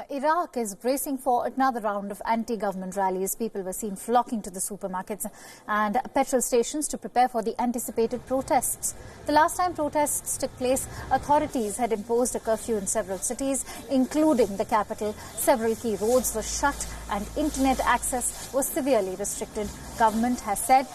Iraq is bracing for another round of anti-government rallies. People were seen flocking to the supermarkets and petrol stations to prepare for the anticipated protests. The last time protests took place, authorities had imposed a curfew in several cities, including the capital. Several key roads were shut and internet access was severely restricted. Government has said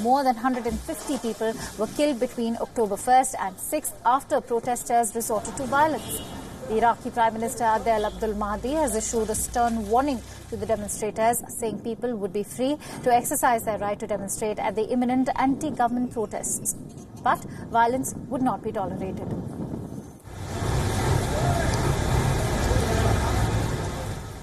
more than 150 people were killed between October 1st and 6th after protesters resorted to violence. The Iraqi Prime Minister Adel Abdul Mahdi has issued a stern warning to the demonstrators, saying people would be free to exercise their right to demonstrate at the imminent anti-government protests. But violence would not be tolerated.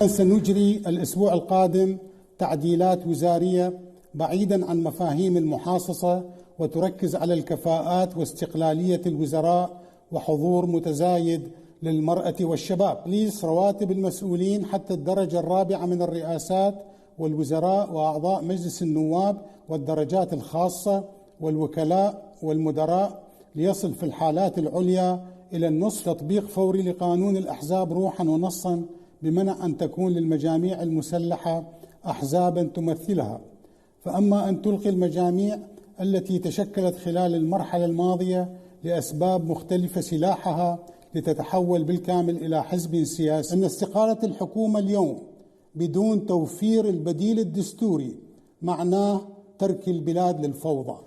سنجري الأسبوع القادم تعديلات وزارية بعيدا عن مفاهيم المحاصصة وتركز على الكفاءات واستقلالية الوزراء وحضور متزايد للمرأة والشباب. تقليص رواتب المسؤولين حتى الدرجة الرابعة من الرئاسات والوزراء وأعضاء مجلس النواب والدرجات الخاصة والوكلاء والمدراء ليصل في الحالات العليا إلى النصف. تطبيق فوري لقانون الأحزاب روحا ونصا بمنع أن تكون للمجاميع المسلحة أحزابا تمثلها. فأما أن تلقي المجاميع التي تشكلت خلال المرحلة الماضية لأسباب مختلفة سلاحها لتتحول بالكامل إلى حزب سياسي. أن استقالة الحكومة اليوم بدون توفير البديل الدستوري معناه ترك البلاد للفوضى.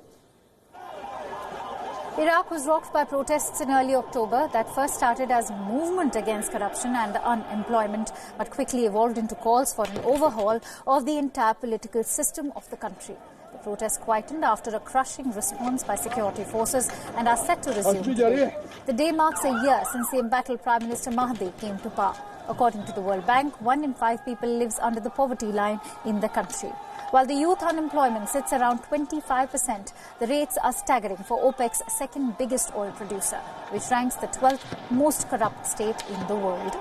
Iraq was rocked by protests in early October that first started as a movement against corruption and unemployment, but quickly evolved into calls for an overhaul of the entire political system of the country. The protests quietened after a crushing response by security forces and are set to resume today. The day marks a year since the embattled Prime Minister Mahdi came to power. According to the World Bank, 1 in 5 people lives under the poverty line in the country. While the youth unemployment sits around 25%, the rates are staggering for OPEC's second biggest oil producer, which ranks the 12th most corrupt state in the world.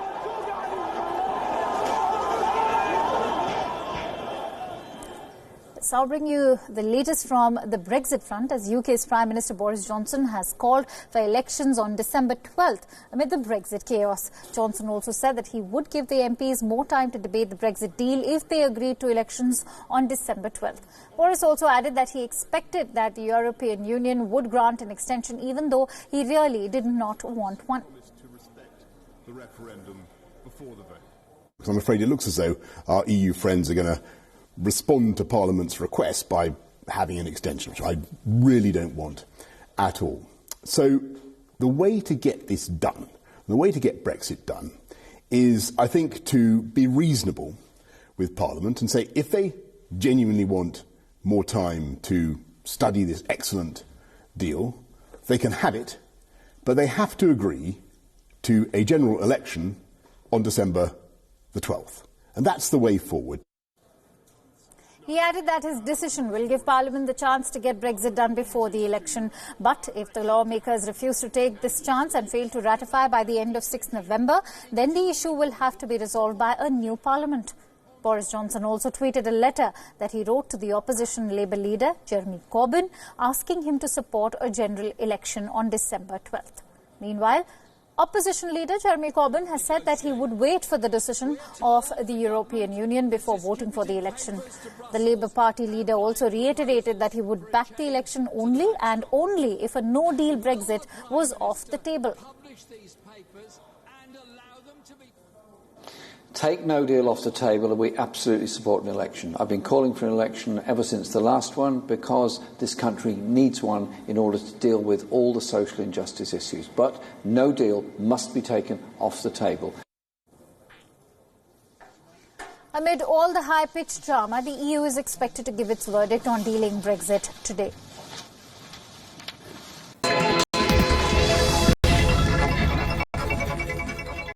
So I'll bring you the latest from the Brexit front, as UK's Prime Minister Boris Johnson has called for elections on December 12th amid the Brexit chaos. Johnson also said that he would give the MPs more time to debate the Brexit deal if they agreed to elections on December 12th. Boris also added that he expected that the European Union would grant an extension, even though he really did not want one. To respect the referendum before the vote. I'm afraid it looks as though our EU friends are going to respond to Parliament's request by having an extension, which I really don't want at all. So the way to get this done, the way to get Brexit done, is, I think, to be reasonable with Parliament and say if they genuinely want more time to study this excellent deal, they can have it, but they have to agree to a general election on December the 12th. And that's the way forward. He added that his decision will give Parliament the chance to get Brexit done before the election. But if the lawmakers refuse to take this chance and fail to ratify by the end of 6 November, then the issue will have to be resolved by a new Parliament. Boris Johnson also tweeted a letter that he wrote to the opposition Labour leader, Jeremy Corbyn, asking him to support a general election on December 12th. Meanwhile, opposition leader Jeremy Corbyn has said that he would wait for the decision of the European Union before voting for the election. The Labour Party leader also reiterated that he would back the election only and only if a no-deal Brexit was off the table. Take no deal off the table and we absolutely support an election. I've been calling for an election ever since the last one because this country needs one in order to deal with all the social injustice issues. But no deal must be taken off the table. Amid all the high-pitched drama, the EU is expected to give its verdict on dealing Brexit today.